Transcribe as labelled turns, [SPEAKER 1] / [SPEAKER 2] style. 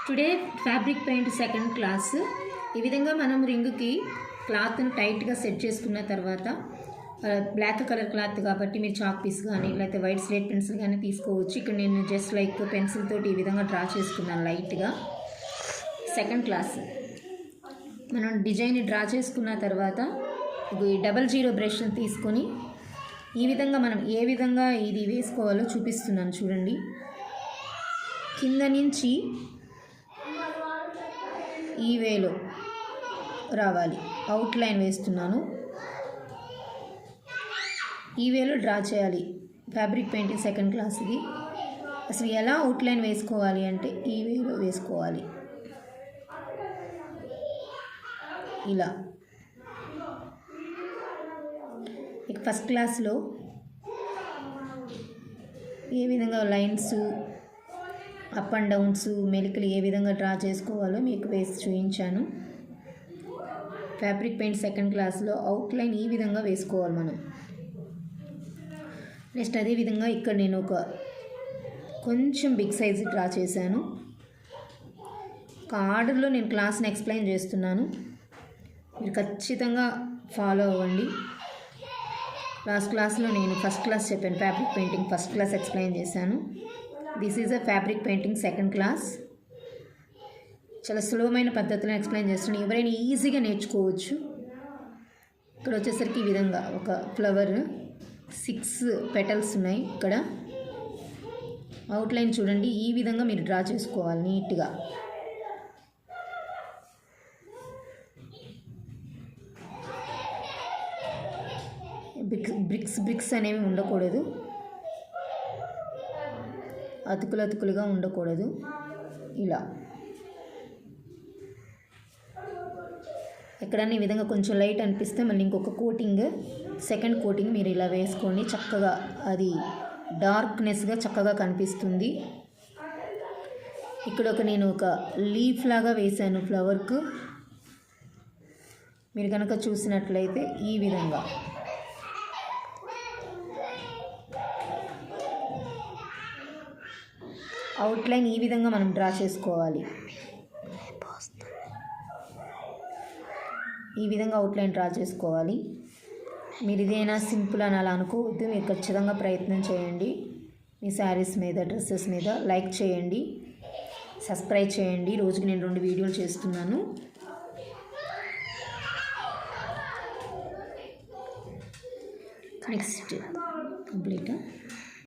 [SPEAKER 1] Today fabric paint second class. ఈ విధంగా మనం రింగ్కి క్లాత్ని టైట్గా సెట్ చేసుకున్న తర్వాత బ్లాక్ కలర్ క్లాత్ కాబట్టి మీరు చాక్ పీస్ కానీ లేకపోతే వైట్ స్లేట్ పెన్సిల్ కానీ తీసుకోవచ్చు. ఇక్కడ నేను జస్ట్ లైక్ పెన్సిల్ తోటి ఈ విధంగా డ్రా చేసుకున్నాను లైట్గా. సెకండ్ క్లాస్ మనం డిజైన్ డ్రా చేసుకున్న తర్వాత డబల్ జీరో బ్రష్ని తీసుకొని ఈ విధంగా మనం ఏ విధంగా ఇది వేసుకోవాలో చూపిస్తున్నాను చూడండి. కింద నుంచి ఈ వేలో రావాలి, అవుట్లైన్ వేస్తున్నాను. ఈ వేలో డ్రా చేయాలి. ఫ్యాబ్రిక్ పెయింటింగ్ సెకండ్ క్లాస్ ఇది. అసలు ఎలా అవుట్లైన్ వేసుకోవాలి అంటే ఈ వేలో వేసుకోవాలి, ఇలా. ఇక ఫస్ట్ క్లాస్లో ఏ విధంగా లైన్స్ అప్ అండ్ డౌన్స్ మెలికలు ఏ విధంగా డ్రా చేసుకోవాలో మీకు వేసి చూపించాను. ఫ్యాబ్రిక్ పెయింట్ సెకండ్ క్లాస్లో అవుట్లైన్ ఈ విధంగా వేసుకోవాలి మనం. నెక్స్ట్ అదేవిధంగా ఇక్కడ నేను ఒక కొంచెం బిగ్ సైజ్ డ్రా చేశాను. ఒక ఆర్డర్లో నేను క్లాస్ని ఎక్స్ప్లెయిన్ చేస్తున్నాను, మీరు ఖచ్చితంగా ఫాలో అవ్వండి. లాస్ట్ క్లాస్లో నేను ఫస్ట్ క్లాస్ చెప్పాను, fabric painting first class explain చేశాను. This is a fabric painting second class. చాలా సులభమైన పద్ధతిలో ఎక్స్ప్లెయిన్ చేస్తున్నాను, ఎవరైనా ఈజీగా నేర్చుకోవచ్చు. ఇక్కడ వచ్చేసరికి ఈ విధంగా ఒక ఫ్లవర్ 6 పెటల్స్ ఉన్నాయి. ఇక్కడ అవుట్లైన్ చూడండి, ఈ విధంగా మీరు డ్రా చేసుకోవాలి నీట్గా. బ్రిక్స్ అనేవి ఉండకూడదు, అతుకులుగా ఉండకూడదు. ఇలా ఎక్కడన్నా ఈ విధంగా కొంచెం లైట్ అనిపిస్తే మళ్ళీ ఇంకొక కోటింగ్, సెకండ్ కోటింగ్ మీరు ఇలా వేసుకోండి. చక్కగా అది డార్క్నెస్గా చక్కగా కనిపిస్తుంది. ఇక్కడ నేను ఒక లీఫ్ లాగా వేసాను ఫ్లవర్కు. మీరు కనుక చూసినట్లయితే ఈ విధంగా అవుట్లైన్ ఈ విధంగా మనం డ్రా చేసుకోవాలి. ఈ విధంగా అవుట్లైన్ డ్రా చేసుకోవాలి. మీరు ఇదేనా సింపుల్ అని అలా అనుకోవద్దు, మీరు ఖచ్చితంగా ప్రయత్నం చేయండి. మీ శారీస్ మీద, డ్రెస్సెస్ మీద లైక్ చేయండి, సబ్స్క్రైబ్ చేయండి. రోజుకి నేను 2 వీడియోలు చేస్తున్నాను. Next complete.